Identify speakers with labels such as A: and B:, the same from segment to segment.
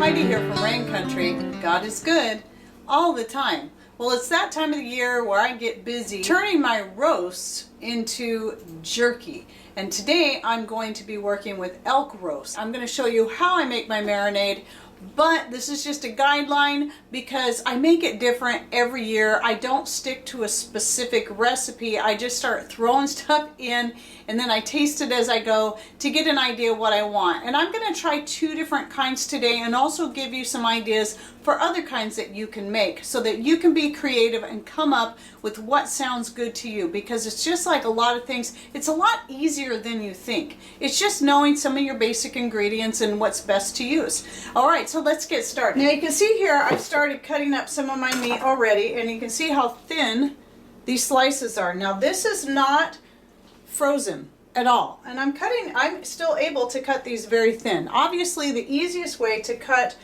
A: Heidi here from Rain Country. God is good all the time. Well, it's that time of the year where I get busy turning my roasts into jerky. And today I'm going to be working with elk roast. I'm going to show you how I make my marinade, but this is just a guideline because I make it different every year. I don't stick to a specific recipe. I just start throwing stuff in and then I taste it as I go to get an idea what I want. And I'm going to try two different kinds today and also give you some ideas for other kinds that you can make so that you can be creative and come up with what sounds good to you, because it's just like a lot of things, it's a lot easier than you think. It's just knowing some of your basic ingredients and what's best to use. All right, so let's get started. Now you can see here I've started cutting up some of my meat already, and you can see how thin these slices are. Now this is not frozen at all, and I'm still able to cut these very thin. Obviously the easiest way to cut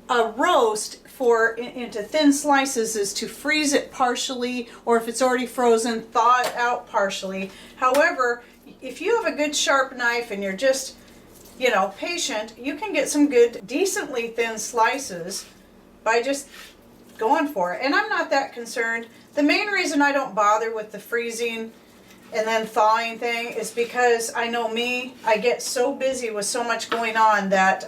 A: a roast into thin slices is to freeze it partially, or if it's already frozen, thaw it out partially. However, if you have a good sharp knife and you're just, patient, you can get some good, decently thin slices by just going for it. And I'm not that concerned. The main reason I don't bother with the freezing and then thawing thing is because I know me, I get so busy with so much going on that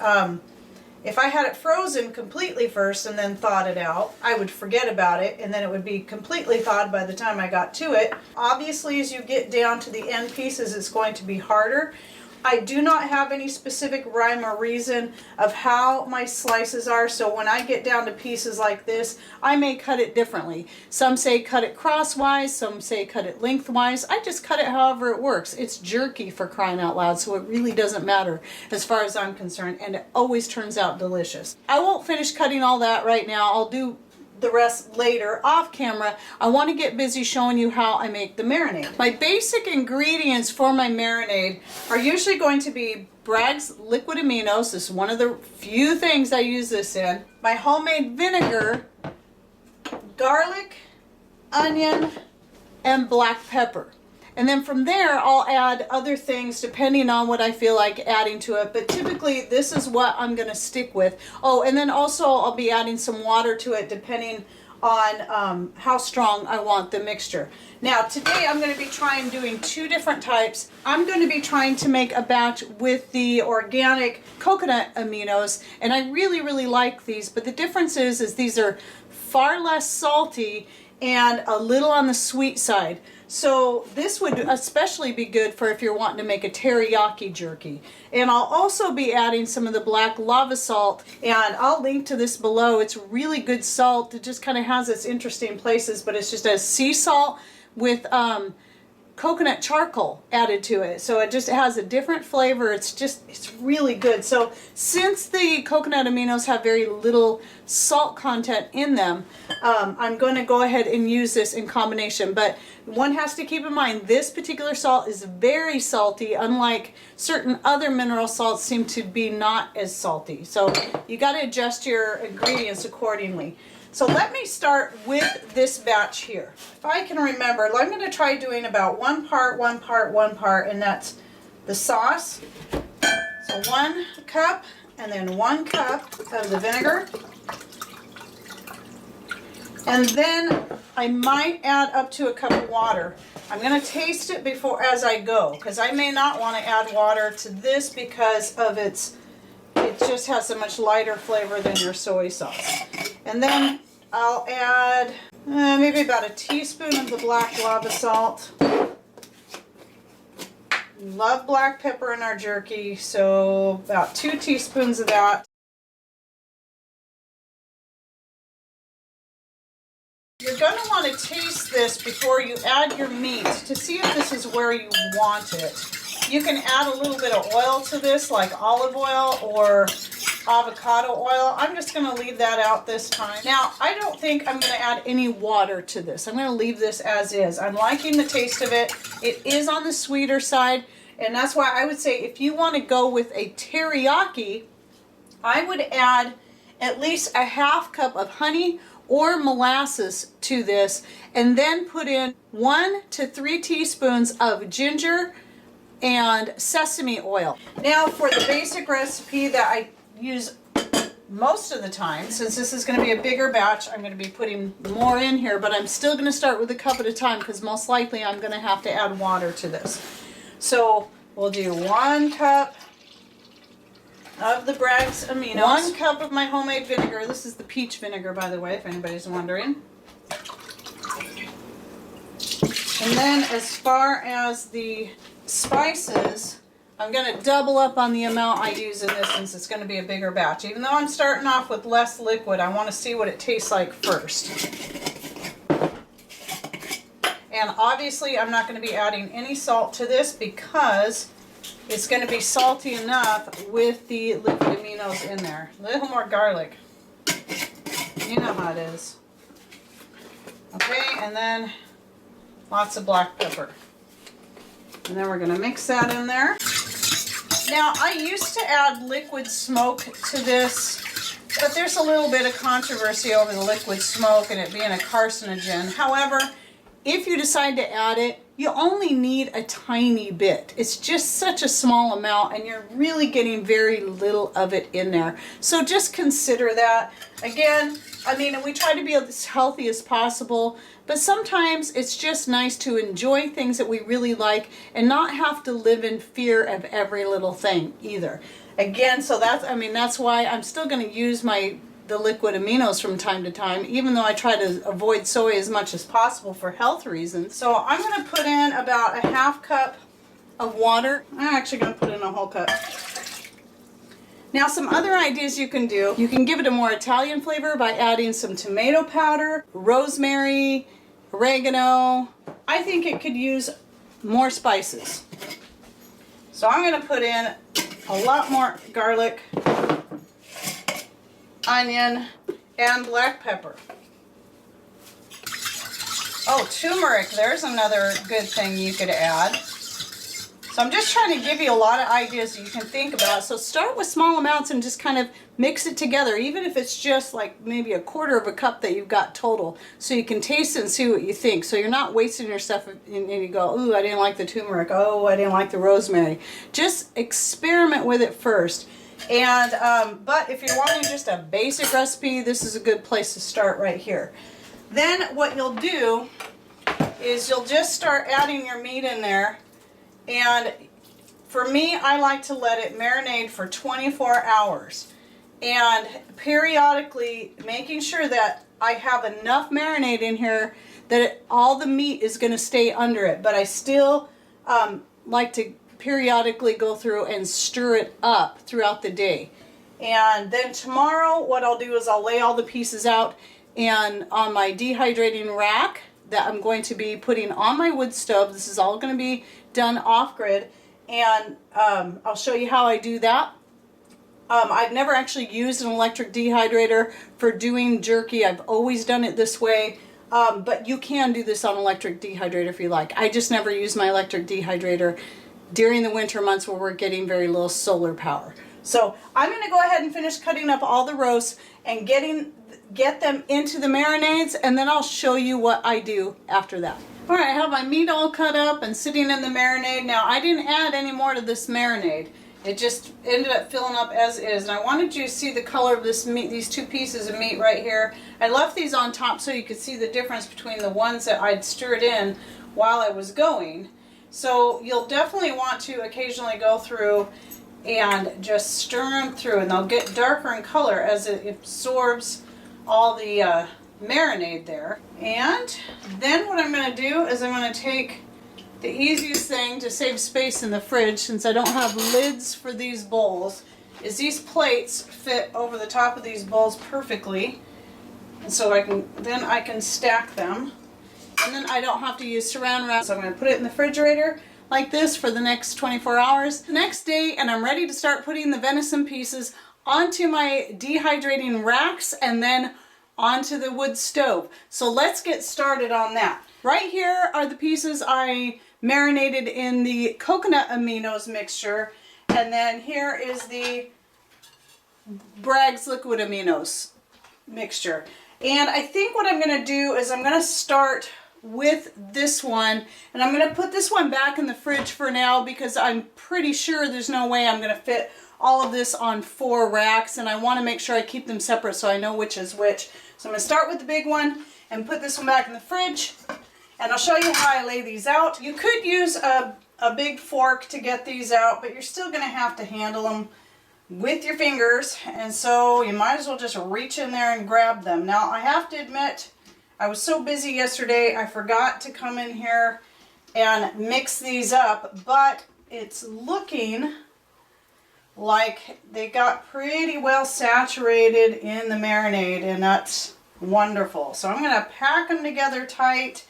A: if I had it frozen completely first and then thawed it out, I would forget about it, and then it would be completely thawed by the time I got to it. Obviously, as you get down to the end pieces, it's going to be harder. I do not have any specific rhyme or reason of how my slices are, so when I get down to pieces like this, I may cut it differently. Some say cut it crosswise, some say cut it lengthwise. I just cut it however it works. It's jerky, for crying out loud, so it really doesn't matter as far as I'm concerned, and it always turns out delicious. I won't finish cutting all that right now. I'll do the rest later off camera. I want to get busy showing you how I make the marinade. My basic ingredients for my marinade are usually going to be Bragg's liquid aminos. This is one of the few things I use this in. My homemade vinegar, garlic, onion, and black pepper. And then from there, I'll add other things depending on what I feel like adding to it. But typically, this is what I'm going to stick with. Oh, and then also I'll be adding some water to it depending on how strong I want the mixture. Now, today I'm going to be doing two different types. I'm going to be trying to make a batch with the organic coconut aminos. And I really, really like these. But the difference is these are far less salty and a little on the sweet side. So this would especially be good for if you're wanting to make a teriyaki jerky. And I'll also be adding some of the black lava salt, and I'll link to this below. It's really good salt. It just kind of has its interesting places, but it's just a sea salt with coconut charcoal added to it, so it just has a different flavor. It's really good. So since the coconut aminos have very little salt content in them, I'm going to go ahead and use this in combination. But one has to keep in mind, this particular salt is very salty, unlike certain other mineral salts seem to be not as salty. So you got to adjust your ingredients accordingly. So let me start with this batch here. If I can remember, I'm going to try doing about one part, and that's the sauce. So 1 cup, and then 1 cup of the vinegar. And then I might add up to a cup of water. I'm going to taste it as I go, because I may not want to add water to this because of it just has a much lighter flavor than your soy sauce. And then I'll add maybe about a teaspoon of the black lava salt. Love black pepper in our jerky, so about 2 teaspoons of that. You're going to want to taste this before you add your meat to see if this is where you want it. You can add a little bit of oil to this, like olive oil or avocado oil. I'm just going to leave that out this time. Now, I don't think I'm going to add any water to this. I'm going to leave this as is. I'm liking the taste of it. It is on the sweeter side, and that's why I would say if you want to go with a teriyaki, I would add at least a ½ cup of honey or molasses to this, and then put in 1 to 3 teaspoons of ginger and sesame oil. Now for the basic recipe that I use most of the time, since this is going to be a bigger batch, I'm going to be putting more in here, but I'm still going to start with a cup at a time because most likely I'm going to have to add water to this. So we'll do 1 cup of the Bragg's Aminos. 1 cup of my homemade vinegar. This is the peach vinegar, by the way, if anybody's wondering. And then as far as the spices, I'm going to double up on the amount I use in this since it's going to be a bigger batch. Even though I'm starting off with less liquid, I want to see what it tastes like first. And obviously I'm not going to be adding any salt to this because it's going to be salty enough with the liquid aminos in there. A little more garlic. You know how it is. Okay, and then lots of black pepper. And then we're going to mix that in there. Now, I used to add liquid smoke to this, but there's a little bit of controversy over the liquid smoke and it being a carcinogen. However, if you decide to add it, you only need a tiny bit. It's just such a small amount and you're really getting very little of it in there. So just consider that. Again, I mean, we try to be as healthy as possible, but sometimes it's just nice to enjoy things that we really like and not have to live in fear of every little thing either. Again, so that's why I'm still going to use the liquid aminos from time to time, even though I try to avoid soy as much as possible for health reasons. So I'm going to put in about a 1/2 cup of water. I'm actually going to put in a whole cup. Now, some other ideas you can do. You can give it a more Italian flavor by adding some tomato powder, rosemary, oregano. I think it could use more spices. So I'm going to put in a lot more garlic, onion, and black pepper. Oh, turmeric. There's another good thing you could add. So I'm just trying to give you a lot of ideas that you can think about. So start with small amounts and just kind of mix it together, even if it's just like maybe 1/4 cup that you've got total, so you can taste it and see what you think. So you're not wasting your stuff and you go, ooh, I didn't like the turmeric. Oh, I didn't like the rosemary. Just experiment with it first. And but if you're wanting just a basic recipe, this is a good place to start right here. Then what you'll do is you'll just start adding your meat in there. And for me, I like to let it marinate for 24 hours. And periodically making sure that I have enough marinade in here that all the meat is going to stay under it. But I still like to periodically go through and stir it up throughout the day. And then tomorrow what I'll do is I'll lay all the pieces out and on my dehydrating rack that I'm going to be putting on my wood stove. This is all going to be done off grid, and I'll show you how I do that. I've never actually used an electric dehydrator for doing jerky. I've always done it this way, but you can do this on electric dehydrator if you like. I just never use my electric dehydrator during the winter months where we're getting very little solar power. So I'm going to go ahead and finish cutting up all the roasts and get them into the marinades, and then I'll show you what I do after that. All right, I have my meat all cut up and sitting in the marinade. Now, I didn't add any more to this marinade. It just ended up filling up as is. And I wanted you to see the color of this meat, these 2 pieces of meat right here. I left these on top so you could see the difference between the ones that I'd stirred in while I was going. So you'll definitely want to occasionally go through and just stir them through, and they'll get darker in color as it absorbs all the marinade there. And then what I'm going to do is I'm going to take the easiest thing to save space in the fridge, since I don't have lids for these bowls, is these plates fit over the top of these bowls perfectly, and so I can stack them, and then I don't have to use saran wrap. So I'm going to put it in the refrigerator like this for the next 24 hours. The next day, and I'm ready to start putting the venison pieces onto my dehydrating racks and then onto the wood stove. So let's get started on that. Right here are the pieces I marinated in the coconut aminos mixture, and then here is the Bragg's liquid aminos mixture. And I think what I'm going to do is I'm going to start with this one, and I'm going to put this one back in the fridge for now because I'm pretty sure there's no way I'm going to fit all of this on 4 racks, and I want to make sure I keep them separate so I know which is which. So I'm going to start with the big one and put this one back in the fridge, and I'll show you how I lay these out. You could use a big fork to get these out, but you're still going to have to handle them with your fingers, and so you might as well just reach in there and grab them. Now I have to admit, I was so busy yesterday I forgot to come in here and mix these up, but it's looking like they got pretty well saturated in the marinade, and that's wonderful. So I'm going to pack them together tight.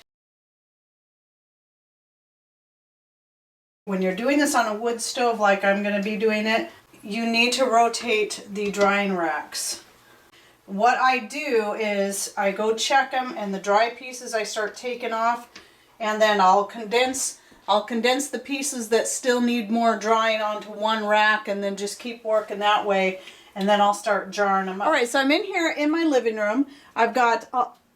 A: When you're doing this on a wood stove like I'm going to be doing it, you need to rotate the drying racks. What I do is I go check them, and the dry pieces I start taking off, and then I'll condense the pieces that still need more drying onto one rack, and then just keep working that way, and then I'll start jarring them up. All right, so I'm in here in my living room. I've got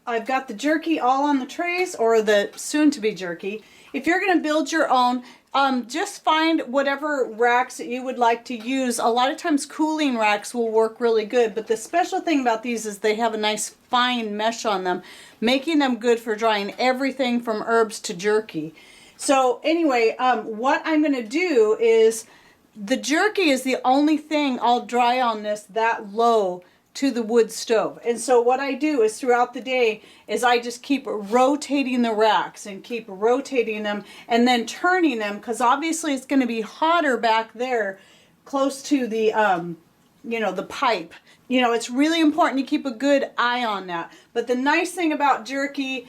A: the jerky all on the trays, or the soon-to-be jerky. If you're going to build your own, just find whatever racks that you would like to use. A lot of times cooling racks will work really good, but the special thing about these is they have a nice fine mesh on them, making them good for drying everything from herbs to jerky. So anyway, what I'm going to do is, the jerky is the only thing I'll dry on this that low to the wood stove. And so what I do is throughout the day is I just keep rotating the racks and keep rotating them and then turning them, because obviously it's going to be hotter back there close to the the pipe. It's really important to keep a good eye on that. But the nice thing about jerky,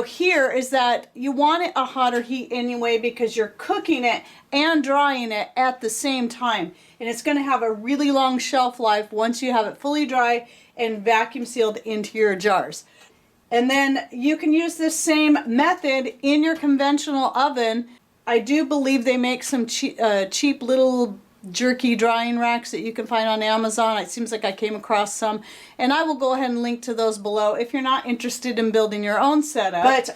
A: here, is that you want it a hotter heat anyway, because you're cooking it and drying it at the same time. And it's going to have a really long shelf life once you have it fully dry and vacuum sealed into your jars. And then you can use this same method in your conventional oven. I do believe they make some cheap little jerky drying racks that you can find on Amazon. It seems like I came across some, and I will go ahead and link to those below if you're not interested in building your own setup. But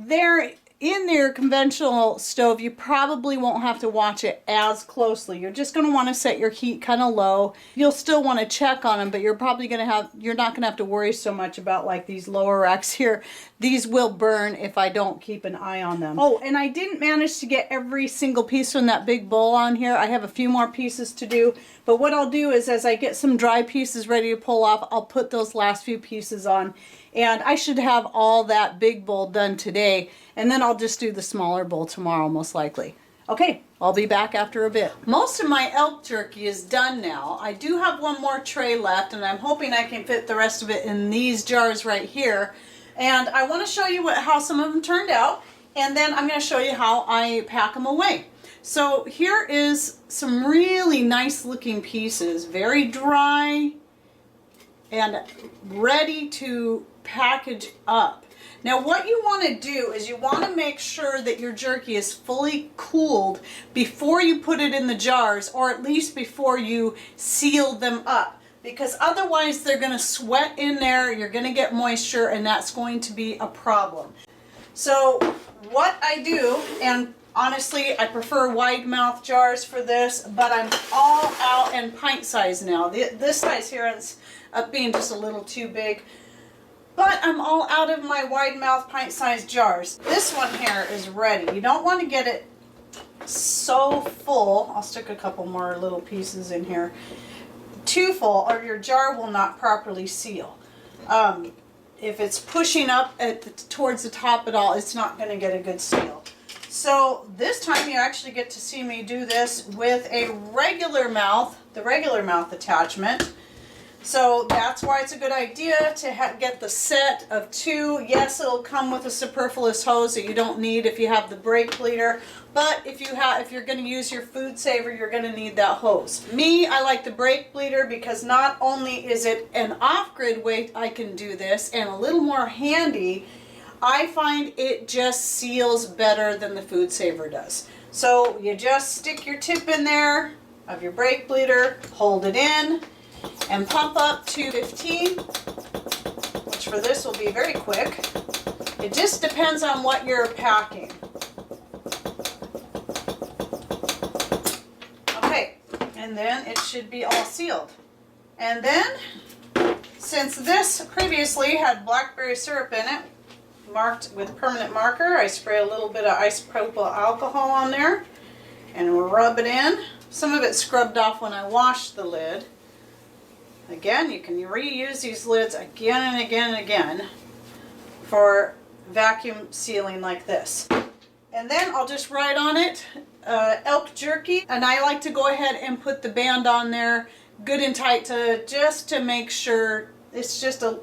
A: they're in your conventional stove, you probably won't have to watch it as closely. You're just going to want to set your heat kind of low. You'll still want to check on them, but you're not going to have to worry so much about like these lower racks here. These will burn if I don't keep an eye on them. Oh, and I didn't manage to get every single piece from that big bowl on here. I have a few more pieces to do, but what I'll do is as I get some dry pieces ready to pull off, I'll put those last few pieces on. And I should have all that big bowl done today, and then I'll just do the smaller bowl tomorrow most likely. Okay, I'll be back after a bit. Most of my elk jerky is done now. I do have one more tray left, and I'm hoping I can fit the rest of it in these jars right here. And I want to show you how some of them turned out, and then I'm going to show you how I pack them away. So here is some really nice looking pieces, very dry and ready to package up. Now what you want to do is you want to make sure that your jerky is fully cooled before you put it in the jars, or at least before you seal them up, because otherwise they're going to sweat in there, you're going to get moisture, and that's going to be a problem. So what I do, and honestly I prefer wide mouth jars for this, but I'm all out in pint size now. This size here is up being just a little too big. But I'm all out of my wide mouth pint sized jars. This one here is ready. You don't want to get it so full. I'll stick a couple more little pieces in here. Too full, or your jar will not properly seal. If it's pushing up towards the top at all, it's not going to get a good seal. So this time you actually get to see me do this with a regular mouth, the regular mouth attachment. So that's why it's a good idea to get the set of 2. Yes, it'll come with a superfluous hose that you don't need if you have the brake bleeder, but if you're going to use your food saver, you're going to need that hose. Me, I like the brake bleeder because not only is it an off-grid way I can do this and a little more handy, I find it just seals better than the food saver does. So you just stick your tip in there of your brake bleeder, hold it in, and pump up to 15, which for this will be very quick. It just depends on what you're packing. Okay, and then it should be all sealed. And then, since this previously had blackberry syrup in it, marked with permanent marker, I spray a little bit of isopropyl alcohol on there and we'll rub it in. Some of it scrubbed off when I washed the lid. Again, you can reuse these lids again and again and again for vacuum sealing like this. And then I'll just write on it elk jerky, and I like to go ahead and put the band on there good and tight just to make sure. It's just a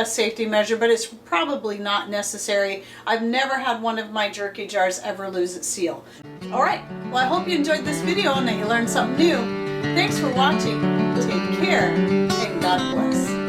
A: safety measure, but it's probably not necessary. I've never had one of my jerky jars ever lose its seal. Alright, well I hope you enjoyed this video and that you learned something new. Thanks for watching. Take care and God bless.